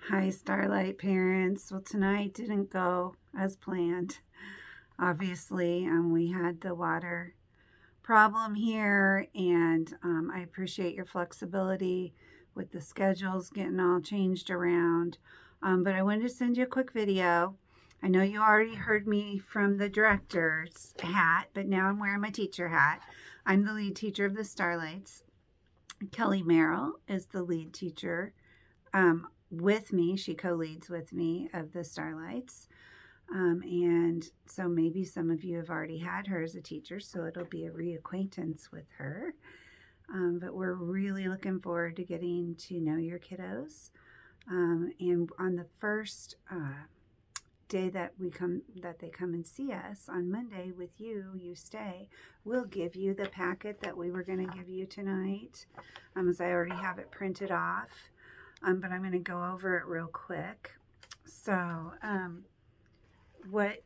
Hi, Starlight Parents. Well, tonight didn't go as planned. Obviously, we had the water problem here, and I appreciate your flexibility with the schedules getting all changed around. But I wanted to send you a quick video. I know you already heard me from the director's hat, but now I'm wearing my teacher hat. I'm the lead teacher of the Starlights. Kelly Merrill is the lead teacher with me. She co-leads with me of the Starlights. And so maybe some of you have already had her as a teacher, so it'll be a reacquaintance with her. But we're really looking forward to getting to know your kiddos. And on the first day that they come and see us on Monday with you stay, we'll give you the packet that we were going to give you tonight, as I already have it printed off. But I'm going to go over it real quick. So, what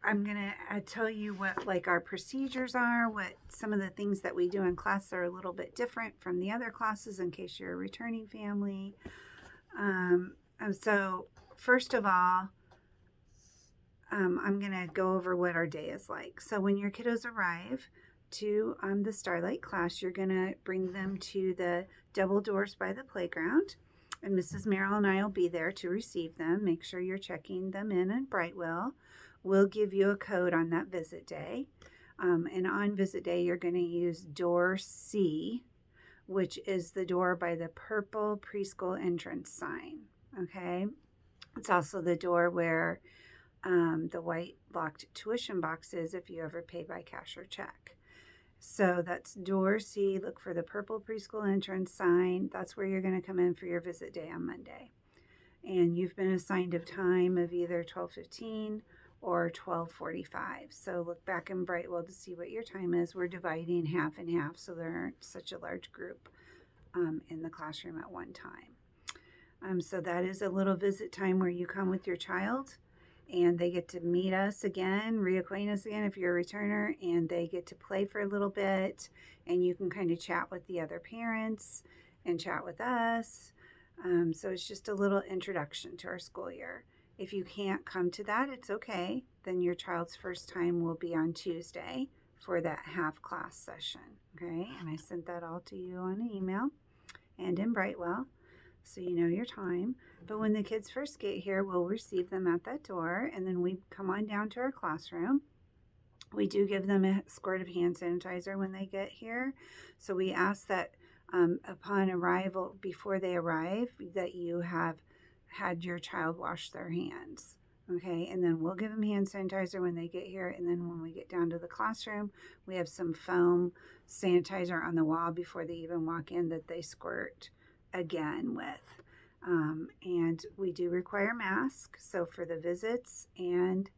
I'm going to tell you what like our procedures are, what some of the things that we do in class are a little bit different from the other classes in case you're a returning family. So first of all, I'm going to go over what our day is like. So when your kiddos arrive to the Starlight class, you're going to bring them to the double doors by the playground. And Mrs. Merrill and I will be there to receive them. Make sure you're checking them in Brightwell. We'll give you a code on that visit day. And on visit day, you're going to use door C, which is the door by the purple preschool entrance sign. Okay. It's also the door where the white locked tuition box is if you ever pay by cash or check. So that's door C. Look for the purple preschool entrance sign. That's where you're going to come in for your visit day on Monday. And you've been assigned a time of either 12:15 or 12:45. So look back in Brightwell to see what your time is. We're dividing half and half so there aren't such a large group in the classroom at one time. So that is a little visit time where you come with your child and they get to meet us again, reacquaint us again if you're a returner, and they get to play for a little bit, and you can kind of chat with the other parents and chat with us. So it's just a little introduction to our school year. If you can't come to that, it's okay. Then your child's first time will be on Tuesday for that half class session. Okay, and I sent that all to you on an email and in Brightwell, so you know your time. But when the kids first get here, we'll receive them at that door, and then we come on down to our classroom. We do give them a squirt of hand sanitizer when they get here. So we ask that upon arrival, before they arrive, that you have had your child wash their hands. Okay, and then we'll give them hand sanitizer when they get here. And then when we get down to the classroom, we have some foam sanitizer on the wall before they even walk in that they squirt again with. And we do require masks. So for the visits and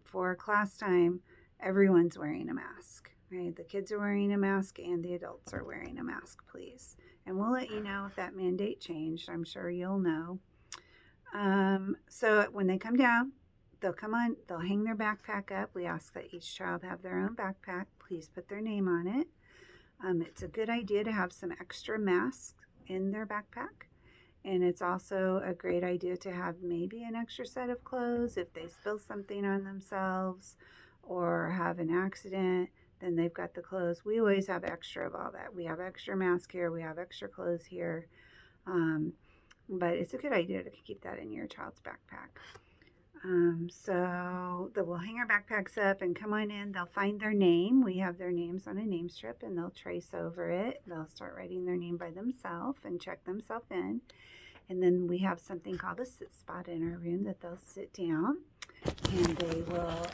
for class time, everyone's wearing a mask. Right? The kids are wearing a mask and the adults are wearing a mask, please. And we'll let you know if that mandate changed. I'm sure you'll know. So when they come down, they'll hang their backpack up. We ask that each child have their own backpack. Please put their name on it. It's a good idea to have some extra masks in their backpack. And it's also a great idea to have maybe an extra set of clothes if they spill something on themselves or have an accident. Then they've got the clothes. We always have extra of all that. We have extra mask here. We have extra clothes here. But it's a good idea to keep that in your child's backpack. So we'll hang our backpacks up and come on in. They'll find their name. We have their names on a name strip and they'll trace over it. They'll start writing their name by themselves and check themselves in. And then we have something called a sit spot in our room that they'll sit down and they will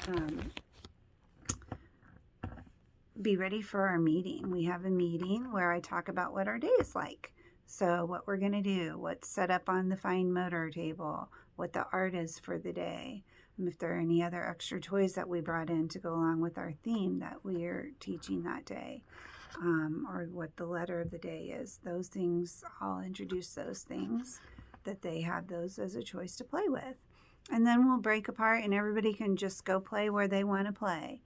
be ready for our meeting. We have a meeting where I talk about what our day is like. So what we're going to do, what's set up on the fine motor table, what the art is for the day, if there are any other extra toys that we brought in to go along with our theme that we are teaching that day, or what the letter of the day is. Those things, I'll introduce those things that they have those as a choice to play with. And then we'll break apart and everybody can just go play where they want to play.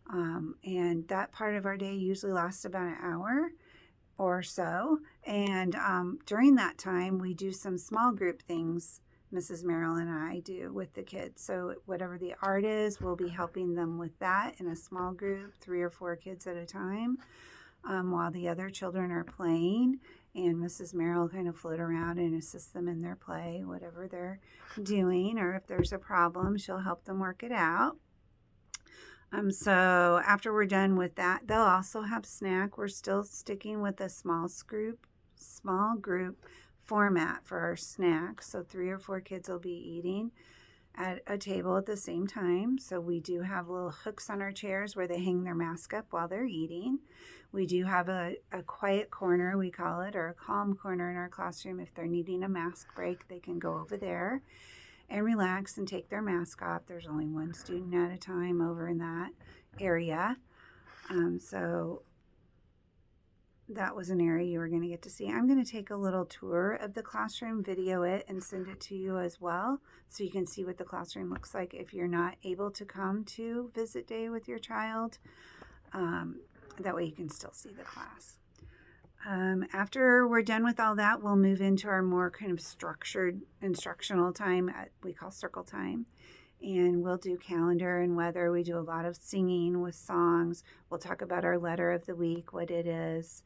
And that part of our day usually lasts about an hour or so. And during that time, we do some small group things, Mrs. Merrill and I do with the kids. So whatever the art is, we'll be helping them with that in a small group, 3 or 4 kids at a time, while the other children are playing. And Mrs. Merrill kind of float around and assist them in their play, whatever they're doing, or if there's a problem, she'll help them work it out. So after we're done with that, they'll also have snack. We're still sticking with a small group format for our snacks. So 3 or 4 kids will be eating at a table at the same time. So we do have little hooks on our chairs where they hang their mask up while they're eating. We do have a quiet corner, we call it, or a calm corner in our classroom. If they're needing a mask break, they can go over there and relax and take their mask off. There's only 1 student at a time over in that area. So that was an area you were going to get to see. I'm going to take a little tour of the classroom, video it, and send it to you as well, so you can see what the classroom looks like if you're not able to come to visit day with your child. That way you can still see the class. After we're done with all that, we'll move into our more kind of structured instructional time we call circle time. And we'll do calendar and weather. We do a lot of singing with songs. We'll talk about our letter of the week, what it is.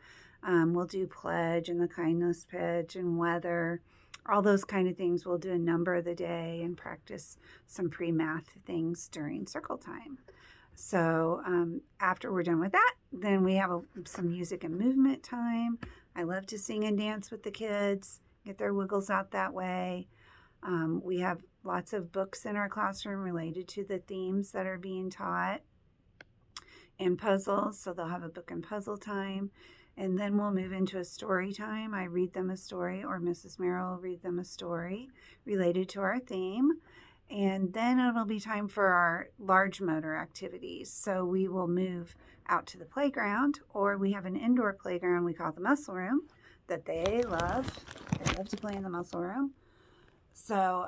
We'll do pledge and the kindness pledge and weather, all those kind of things. We'll do a number of the day and practice some pre-math things during circle time. So after we're done with that, then we have some music and movement time. I love to sing and dance with the kids, get their wiggles out that way. We have lots of books in our classroom related to the themes that are being taught, and puzzles. So they'll have a book and puzzle time. And then we'll move into a story time. I read them a story, or Mrs. Merrill will read them a story related to our theme. And then it'll be time for our large motor activities. So we will move out to the playground, or we have an indoor playground we call the muscle room that they love. They love to play in the muscle room. So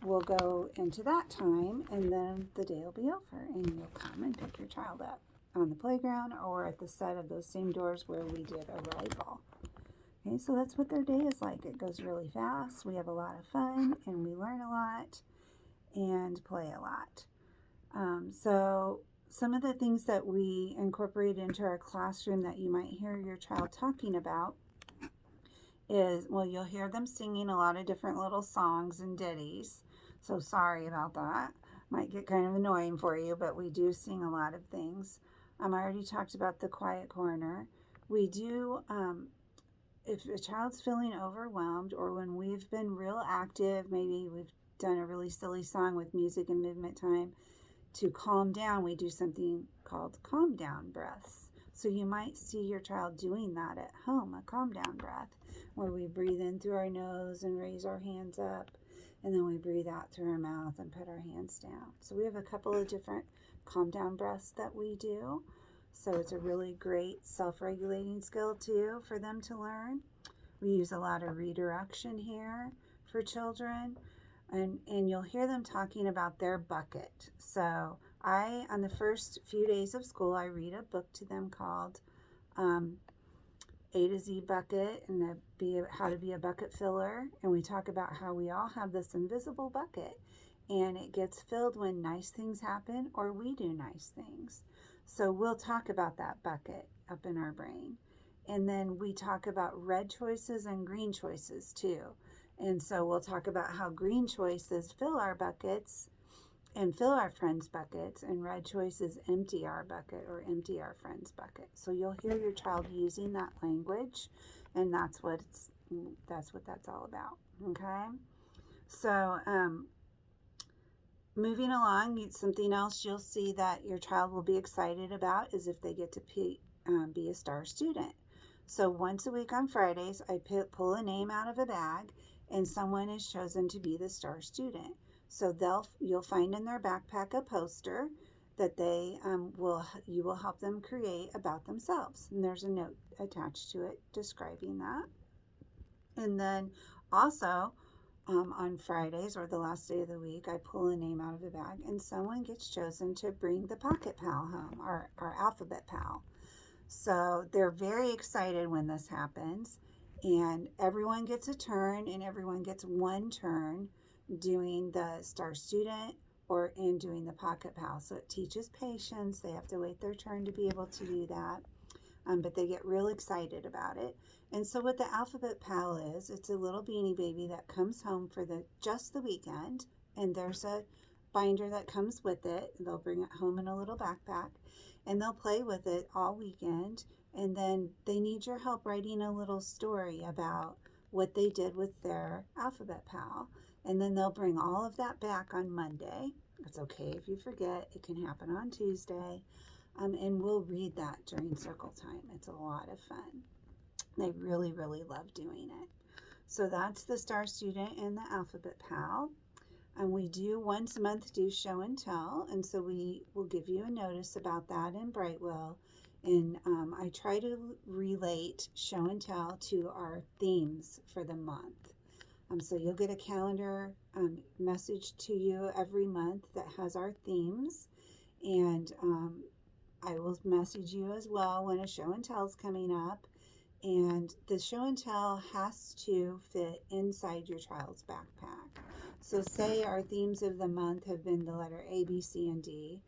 we'll go into that time, and then the day will be over, and you'll come and pick your child up on the playground or at the set of those same doors where we did arrival. Okay, so that's what their day is like. It goes really fast. We have a lot of fun, and we learn a lot and play a lot. So some of the things that we incorporate into our classroom that you might hear your child talking about is, well, you'll hear them singing a lot of different little songs and ditties. So sorry about that. Might get kind of annoying for you, but we do sing a lot of things. I already talked about the quiet corner. We do, if a child's feeling overwhelmed, or when we've been real active, maybe we've done a really silly song with music and movement time, to calm down, we do something called calm down breaths. So you might see your child doing that at home, a calm down breath, where we breathe in through our nose and raise our hands up, and then we breathe out through our mouth and put our hands down. So we have a couple of different calm down breaths that we do. So it's a really great self-regulating skill too for them to learn. We use a lot of redirection here for children. And you'll hear them talking about their bucket. So on the first few days of school, I read a book to them called A to Z Bucket, and how to be a bucket filler. And we talk about how we all have this invisible bucket, and it gets filled when nice things happen or we do nice things. So we'll talk about that bucket up in our brain. And then we talk about red choices and green choices too. And so we'll talk about how green choices fill our buckets and fill our friends' buckets, and red choices empty our bucket or empty our friends' bucket. So you'll hear your child using that language, and that's what that's all about. Okay? So moving along, something else you'll see that your child will be excited about is if they get to be a star student. So once a week on Fridays, I pull a name out of a bag, and someone is chosen to be the star student. So you'll find in their backpack a poster that you will help them create about themselves. And there's a note attached to it describing that. And then also on Fridays, or the last day of the week, I pull a name out of a bag, and someone gets chosen to bring the Pocket Pal home, our alphabet pal. So they're very excited when this happens, and everyone gets a turn, and everyone gets one turn doing the Star Student or in doing the Pocket Pal. So it teaches patience. They have to wait their turn to be able to do that. But they get real excited about it. And so what the Alphabet Pal is, it's a little beanie baby that comes home for just the weekend, and there's a binder that comes with it. They'll bring it home in a little backpack, and they'll play with it all weekend. And then they need your help writing a little story about what they did with their Alphabet Pal. And then they'll bring all of that back on Monday. It's okay if you forget. It can happen on Tuesday. And we'll read that during circle time. It's a lot of fun. They really, really love doing it. So that's the Star Student and the Alphabet Pal. And we do once a month do show and tell. And so we will give you a notice about that in Brightwell. And I try to relate show and tell to our themes for the month. So you'll get a calendar message to you every month that has our themes. And I will message you as well when a show and tell is coming up. And the show and tell has to fit inside your child's backpack. So say our themes of the month have been the letter A, B, C, and D.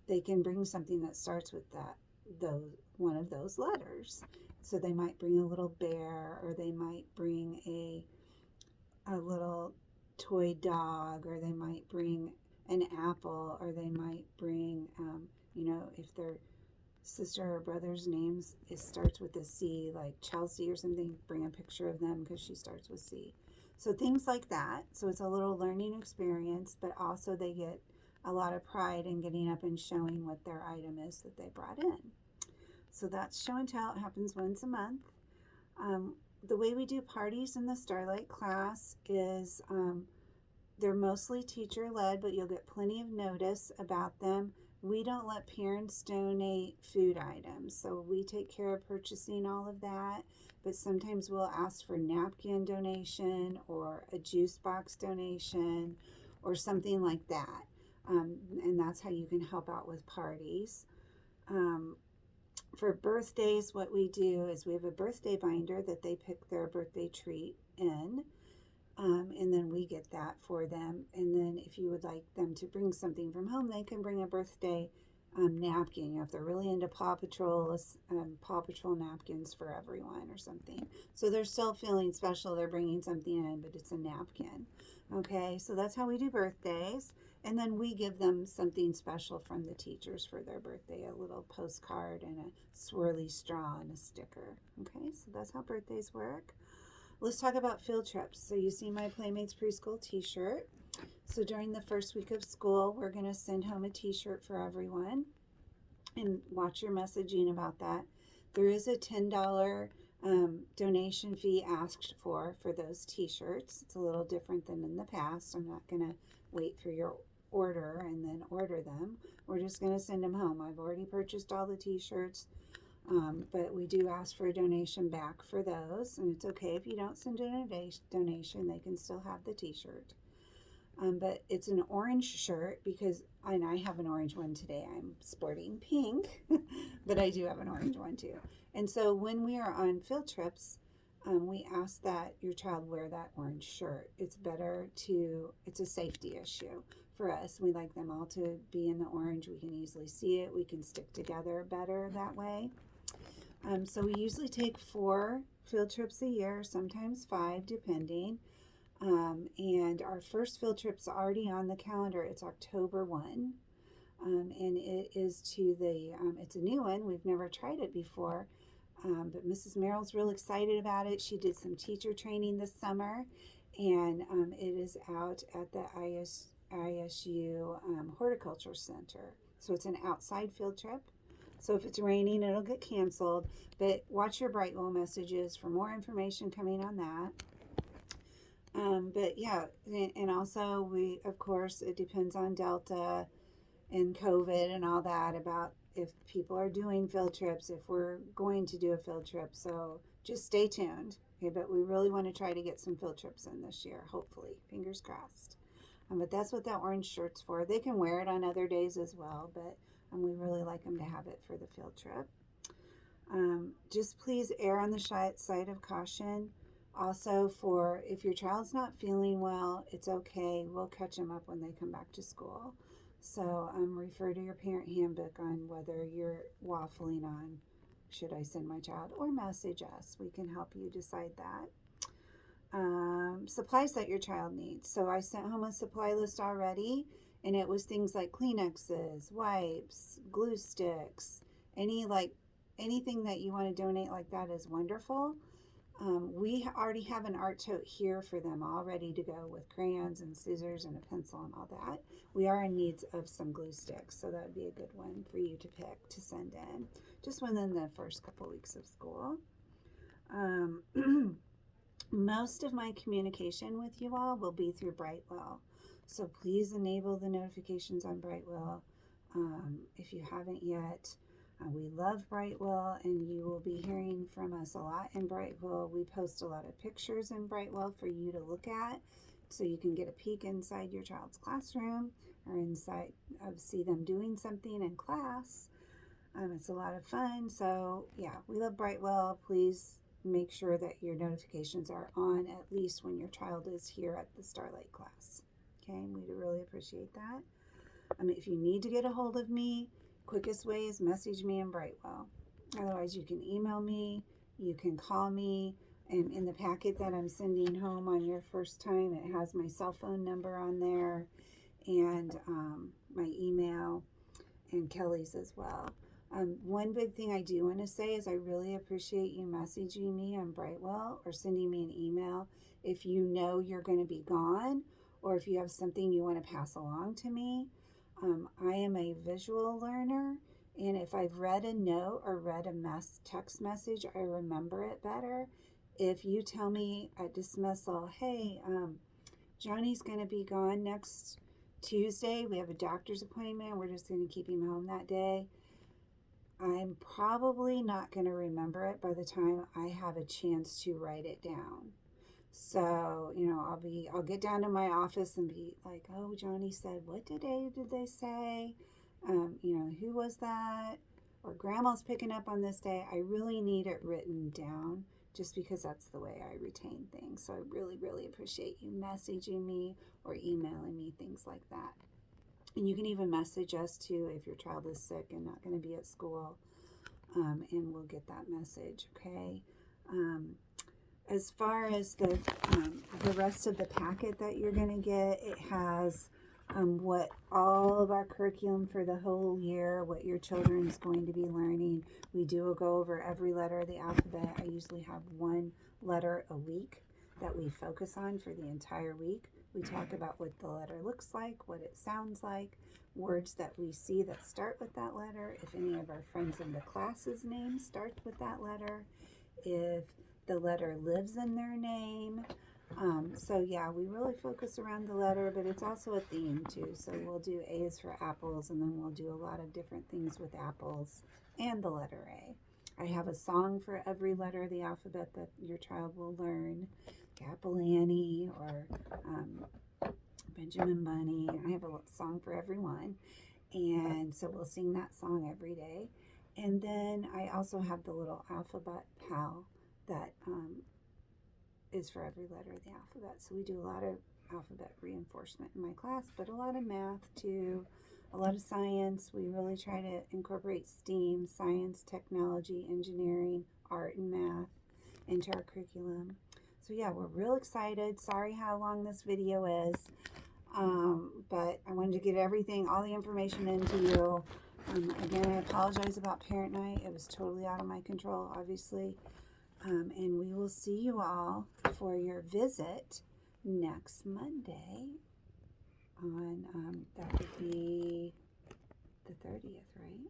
They can bring something that starts with one of those letters. So they might bring a little bear, or they might bring a little toy dog, or they might bring an apple, or they might bring, if their sister or brother's names starts with a C, like Chelsea or something, bring a picture of them because she starts with C. So things like that. So it's a little learning experience, but also they get a lot of pride in getting up and showing what their item is that they brought in. So that's show and tell. It happens once a month. The way we do parties in the Starlight class is they're mostly teacher-led, but you'll get plenty of notice about them. We don't let parents donate food items, so we take care of purchasing all of that, but sometimes we'll ask for napkin donation or a juice box donation or something like that, and that's how you can help out with parties. For birthdays, what we do is we have a birthday binder that they pick their birthday treat in. And then we get that for them. And then if you would like them to bring something from home, they can bring a birthday napkin. If they're really into Paw Patrol napkins for everyone or something. So they're still feeling special. They're bringing something in, but it's a napkin. Okay, so that's how we do birthdays. And then we give them something special from the teachers for their birthday, a little postcard and a swirly straw and a sticker. Okay, so that's how birthdays work. Let's talk about field trips. So you see my Playmates Preschool t-shirt. So during the first week of school, we're going to send home a t-shirt for everyone. And watch your messaging about that. There is a $10 donation fee asked for those t-shirts. It's a little different than in the past. I'm not going to wait for your order and then order them. We're just going to send them home. I've already purchased all the t-shirts. But we do ask for a donation back for those, and it's okay if you don't send a donation, they can still have the t-shirt. But it's an orange shirt and I have an orange one today. I'm sporting pink, but I do have an orange one too. And so when we are on field trips, we ask that your child wear that orange shirt. It's a safety issue for us. We like them all to be in the orange. We can easily see it. We can stick together better that way. So we usually take 4 field trips a year, sometimes 5 depending. And our first field trip's already on the calendar. It's October 1. And it is it's a new one. We've never tried it before. But Mrs. Merrill's real excited about it. She did some teacher training this summer. And it is out at the ISU Horticulture Center. So it's an outside field trip. So if it's raining, it'll get canceled. But watch your Brightwell messages for more information coming on that. But yeah, and also of course, it depends on Delta and COVID and all that about if people are doing field trips, if we're going to do a field trip. So just stay tuned. Okay, but we really want to try to get some field trips in this year, hopefully. Fingers crossed. But that's what that orange shirt's for. They can wear it on other days as well, but we really like them to have it for the field trip. Just please err on the side of caution. Also, for if your child's not feeling well, it's okay. We'll catch them up when they come back to school. So refer to your parent handbook on whether you're waffling on, should I send my child, or message us. We can help you decide that. Supplies that your child needs. So I sent home a supply list already, and it was things like Kleenexes, wipes, glue sticks, anything that you want to donate like that is wonderful. We already have an art tote here for them all ready to go with crayons and scissors and a pencil and all that. We are in need of some glue sticks, so that would be a good one for you to pick to send in just within the first couple weeks of school. Most of my communication with you all will be through Brightwell, so please enable the notifications on Brightwell if you haven't yet. We love Brightwell, and you will be hearing from us a lot in Brightwell. We post a lot of pictures in Brightwell for you to look at, so you can get a peek inside your child's classroom or inside see them doing something in class. It's a lot of fun. So yeah, we love Brightwell. Please make sure that your notifications are on at least when your child is here at the Starlight class. Okay, we'd really appreciate that. If you need to get a hold of me, quickest way is message me in Brightwell. Otherwise, you can email me, you can call me, and in the packet that I'm sending home on your first time, it has my cell phone number on there, and my email, and Kelly's as well. One big thing I do want to say is I really appreciate you messaging me on Brightwell or sending me an email if you know you're going to be gone, or if you have something you want to pass along to me. I am a visual learner, and if I've read a note or read a text message, I remember it better. If you tell me at dismissal, hey, Johnny's going to be gone next Tuesday, we have a doctor's appointment, we're just going to keep him home that day, I'm probably not going to remember it by the time I have a chance to write it down. So, I'll get down to my office and be like, oh, Johnny said, what today did they say? Who was that? Or Grandma's picking up on this day. I really need it written down just because that's the way I retain things. So I really, really appreciate you messaging me or emailing me, things like that. And you can even message us too if your child is sick and not going to be at school, and we'll get that message, okay? As far as the rest of the packet that you're going to get, it has what all of our curriculum for the whole year, what your children is going to be learning. We do go over every letter of the alphabet. I usually have one letter a week that we focus on for the entire week. We talk about what the letter looks like, what it sounds like, words that we see that start with that letter, if any of our friends in the class's name starts with that letter, if the letter lives in their name. So yeah, we really focus around the letter, but it's also a theme too. So we'll do A's for apples, and then we'll do a lot of different things with apples and the letter A. I have a song for every letter of the alphabet that your child will learn. Apple Annie or Benjamin Bunny. I have a song for everyone. And so we'll sing that song every day. And then I also have the little alphabet pal that is for every letter of the alphabet. So we do a lot of alphabet reinforcement in my class, but a lot of math too, a lot of science. We really try to incorporate STEAM, science, technology, engineering, art, and math into our curriculum. So yeah, we're real excited. Sorry how long this video is, but I wanted to get all the information into you. Again, I apologize about parent night. It was totally out of my control, obviously. And we will see you all for your visit next Monday on, that would be the 30th, right?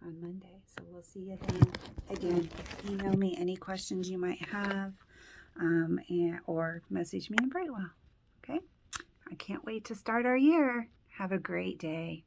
On Monday. So we'll see you then. Again, email me any questions you might have, or message me in Brightwell. Okay? I can't wait to start our year. Have a great day.